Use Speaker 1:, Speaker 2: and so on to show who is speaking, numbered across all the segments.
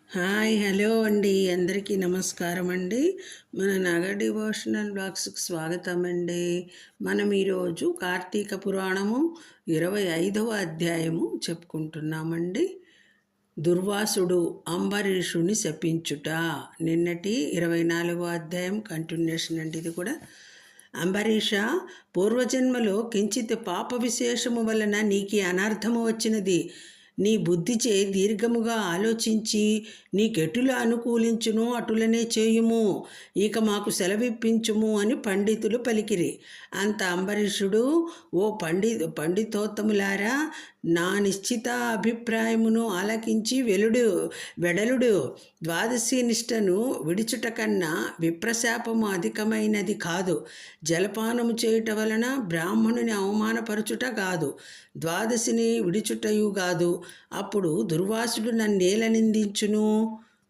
Speaker 1: Hi hello అండి, అందరికీ నమస్కారం అండి. మన నగ డివోషనల్ బ్లాగ్స్కి స్వాగతం అండి. మనం ఈరోజు కార్తీక పురాణము 25వ అధ్యాయము చెప్పుకుంటున్నామండి. దుర్వాసుడు అంబరీషుని శపించుట. నిన్నటి 24వ అధ్యాయం కంటిన్యూషన్ అండి ఇది కూడా. అంబరీష, పూర్వజన్మలో కించిత్ పాప విశేషము వలన నీకు అనర్థము వచ్చినది. నీ బుద్ధిచే దీర్ఘముగా ఆలోచించి నీకెటుల అనుకూలించును అటులనే చేయుము. ఇక మాకు సెలవిప్పించుము అని పండితులు పలికిరి. అంత అంబరీషుడు, ఓ పండితోత్తములారా, నా నిశ్చిత అభిప్రాయమును ఆలకించి వెడలుడు. ద్వాదశి నిష్టను విడుచుట కన్నా విప్రశాపము అధికమైనది కాదు. జలపానము చేయుట వలన బ్రాహ్మణుని అవమానపరచుట కాదు, ద్వాదశిని విడుచుటయు కాదు. అప్పుడు దుర్వాసుడు నన్నేల నిందించును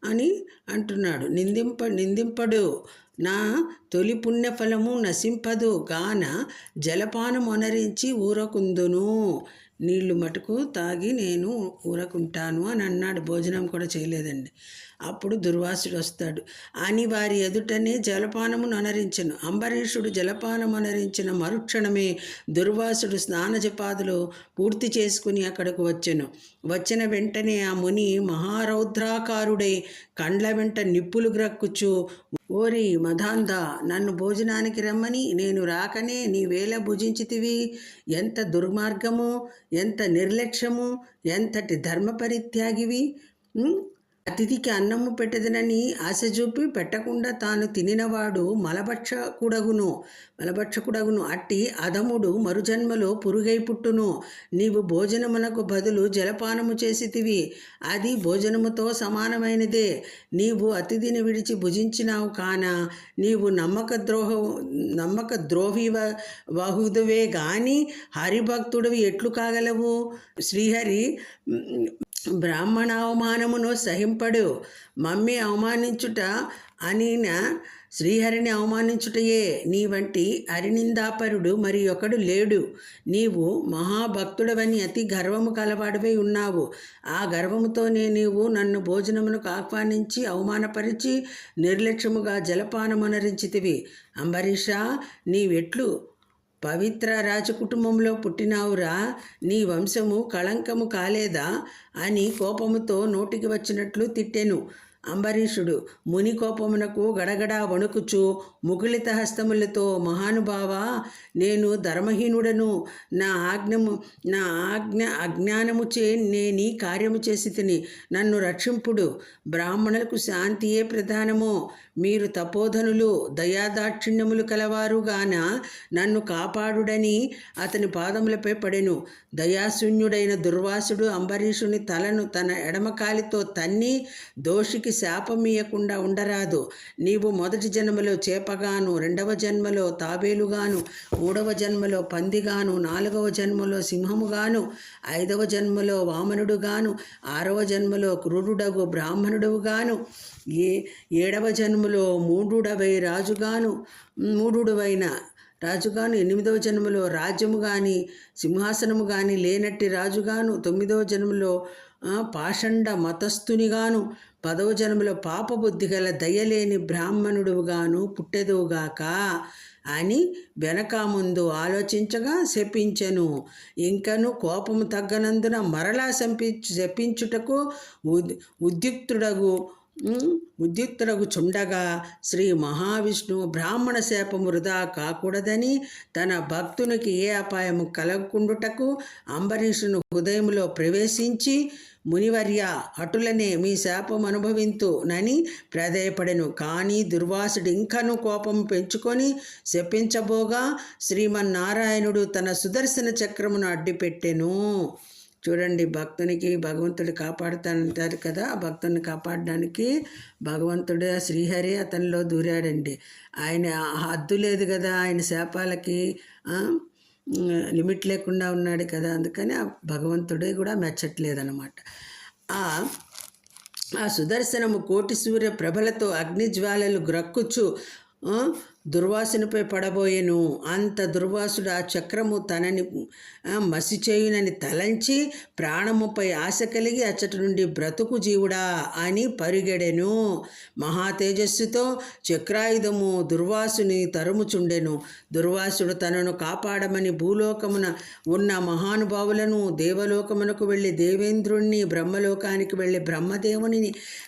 Speaker 1: అని అంటున్నాడు. నిందింపడు. నా తొలి పుణ్యఫలము నశింపదు గాన జలపానమొనరించి ఊరకుందును. నీళ్లు మటుకు తాగి నేను ఊరకుంటాను అని అన్నాడు. భోజనం కూడా చేయలేదండి. అప్పుడు దుర్వాసుడు వస్తాడు అని వారి ఎదుటనే జలపానము నొనరించెను. అంబరీషుడు జలపానం అనరించిన మరుక్షణమే దుర్వాసుడు స్నానజపాదులు పూర్తి చేసుకుని అక్కడకు వచ్చెను. వచ్చిన వెంటనే ఆ ముని మహారౌద్రాకారుడై కండ్ల వెంట నిప్పులు గ్రక్కుచు, ఓరి మదాంధ, నన్ను భోజనానికి రమ్మని నేను రాకనే నీవేళ భుజించితివి? ఎంత దుర్మార్గము, ఎంత నిర్లక్ష్యము, ఎంతటి ధర్మపరిత్యాగివి! అతిథికి అన్నము పెట్టదనని ఆశ చూపి పెట్టకుండా తాను తినినవాడు మలభక్షకుడగును. అట్టి అధముడు మరుజన్మలో పురుగై పుట్టును. నీవు భోజనమునకు బదులు జలపానము చేసితివి. అది భోజనముతో సమానమైనదే. నీవు అతిథిని విడిచి భుజించినావు కాన నీవు నమ్మక ద్రోహి వహుదువే గాని హరిభక్తుడివి ఎట్లు కాగలవు? శ్రీహరి బ్రాహ్మణ అవమానమును సహింపడు. మమ్మి అవమానించుట అనిన శ్రీహరిని అవమానించుటయే. నీ వంటి హరినిందాపరుడు మరి ఒకడు లేడు. నీవు మహాభక్తుడవని అతి గర్వము కలవాడివై ఉన్నావు. ఆ గర్వముతోనే నీవు నన్ను భోజనమునకు ఆహ్వానించి అవమానపరిచి నిర్లక్ష్యముగా జలపానమనరించితివి. అంబరీష, నీవెట్లు పవిత్ర రాజకుటుంబంలో పుట్టినావురా? నీ వంశము కళంకము కాలేదా అని కోపముతో నోటికి వచ్చినట్లు తిట్టెను. అంబరీషుడు ముని కోపమునకు గడగడా వణుకుచు ముకుళిత హస్తములతో, మహానుభావ, నేను ధర్మహీనుడను. నా అజ్ఞానముచే నేనీ కార్యము చేసి తిని నన్ను రక్షింపుడు. బ్రాహ్మణులకు శాంతియే ప్రధానము. మీరు తపోధనులు, దయాదాక్షిణ్యములు కలవారుగాన నన్ను కాపాడుడని అతని పాదములపై పడెను. దయాశూన్యుడైన దుర్వాసుడు అంబరీషుని తలను తన ఎడమకాలితో తన్ని దోషికి శాపమీయకుండా ఉండరాదు. నీవు మొదటి జన్మలో చేపగాను, రెండవ జన్మలో తాబేలుగాను, మూడవ జన్మలో పందిగాను, నాలుగవ జన్మలో సింహముగాను, ఐదవ జన్మలో వామనుడుగాను, ఆరవ జన్మలో క్రూరుడగు బ్రాహ్మణుడుగాను, ఏడవ జన్మలో మూఢుడవైన రాజుగాను, ఎనిమిదవ జన్మలో రాజ్యము కానీ సింహాసనము కానీ లేనట్టి రాజుగాను, తొమ్మిదవ జన్మలో పాషండ మతస్థునిగాను, 10వ జన్మలో పాపబుద్ధి గల దయలేని బ్రాహ్మణుడుగాను పుట్టెదువుగాక అని వెనక ముందు ఆలోచించగా శపించెను. ఇంకను కోపము తగ్గనందున మరలా శపించుటకు ఉద్యుక్తుడగు చుండగా శ్రీ మహావిష్ణువు బ్రాహ్మణ శాపము వృధా కాకూడదని తన భక్తునికి ఏ అపాయము కలగకుండుటకు అంబరీషును హృదయంలో ప్రవేశించి, మునివర్య, అటులనే మీ శాపం అనుభవింతునని ప్రాధేయపడెను. కానీ దుర్వాసుడు ఇంకను కోపం పెంచుకొని శపించబోగా శ్రీమన్నారాయణుడు తన సుదర్శన చక్రమును అడ్డుపెట్టెను. చూడండి, భక్తునికి భగవంతుడు కాపాడుతానంటారు కదా. ఆ భక్తుని కాపాడడానికి భగవంతుడు శ్రీహరి అతనిలో దూరాడండి. ఆయన హద్దు లేదు కదా, ఆయన శాపాలకి లిమిట్ లేకుండా ఉన్నాడు కదా. అందుకని ఆ భగవంతుడే కూడా మెచ్చట్లేదన్నమాట. ఆ సుదర్శనము కోటి సూర్య ప్రభలతో అగ్నిజ్వాలలు గ్రక్కుచు దుర్వాసునిపై పడబోయెను. అంత దుర్వాసుడు ఆ చక్రము తనని మసి చేయునని తలంచి ప్రాణముపై ఆశ కలిగి అచ్చటి నుండి బ్రతుకు జీవుడా అని పరిగెడెను. మహా తేజస్సుతో చక్రాయుధము దుర్వాసుని తరుముచుండెను. దుర్వాసుడు తనను కాపాడమని భూలోకమున ఉన్న మహానుభావులను, దేవలోకమునకు వెళ్ళి దేవేంద్రుణ్ణి, బ్రహ్మలోకానికి వెళ్ళి బ్రహ్మదేవుని,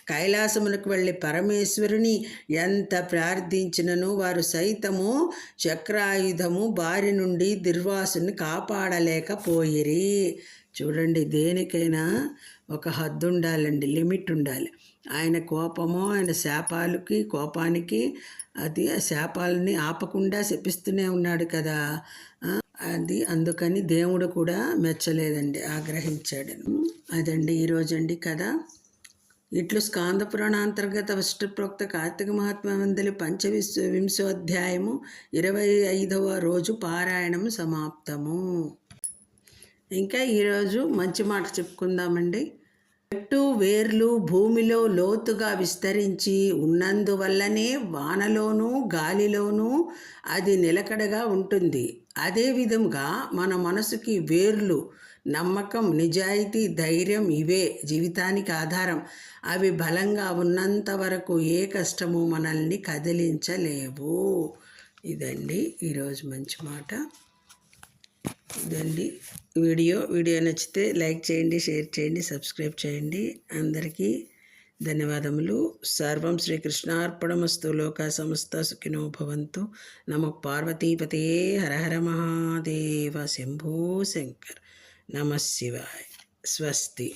Speaker 1: కైలాసమునకు వెళ్ళి పరమేశ్వరుని ఎంత ప్రార్థించినను వారు సైతము చక్రాయుధము బారి నుండి దుర్వాసుని కాపాడలేకపోయిరి. చూడండి, దేనికైనా ఒక హద్దు ఉండాలండి, లిమిట్ ఉండాలి. ఆయన కోపము, ఆయన కోపానికి అది ఆ శాపాలని ఆపకుండా శపిస్తూనే ఉన్నాడు కదా. అది అందుకని దేవుడు కూడా మెచ్చలేదండి, ఆగ్రహించాడు. అదండి ఈరోజండి కథ. ఇట్లు స్కాంద పురాణాంతర్గత విష్ణుప్రోక్త కార్తీక మహాత్మ్యమందలి పంచవింశోధ్యాయము 25వ రోజు పారాయణము సమాప్తము. ఇంకా ఈరోజు మంచి మాట చెప్పుకుందామండి. చెట్టు వేర్లు భూమిలో లోతుగా విస్తరించి ఉన్నందువల్లనే వానలోనూ గాలిలోనూ అది నిలకడగా ఉంటుంది. అదేవిధంగా మన మనసుకి వేర్లు, నమ్మకం, నిజాయితీ, ధైర్యం ఇవే జీవితానికి ఆధారం. అవి బలంగా ఉన్నంత వరకు ఏ కష్టము మనల్ని కదిలించలేవు. ఇదండి ఈరోజు మంచి మాట. ఇదండి వీడియో నచ్చితే లైక్ చేయండి, షేర్ చేయండి, సబ్స్క్రైబ్ చేయండి. అందరికీ ధన్యవాదములు. సర్వం శ్రీకృష్ణార్పణమస్తు. లోకా సమస్త సుఖినో భవంతు. నమః పార్వతీపతే. హర హర మహాదేవ. శంభో శంకర్. నమః శివాయ. స్వస్తి.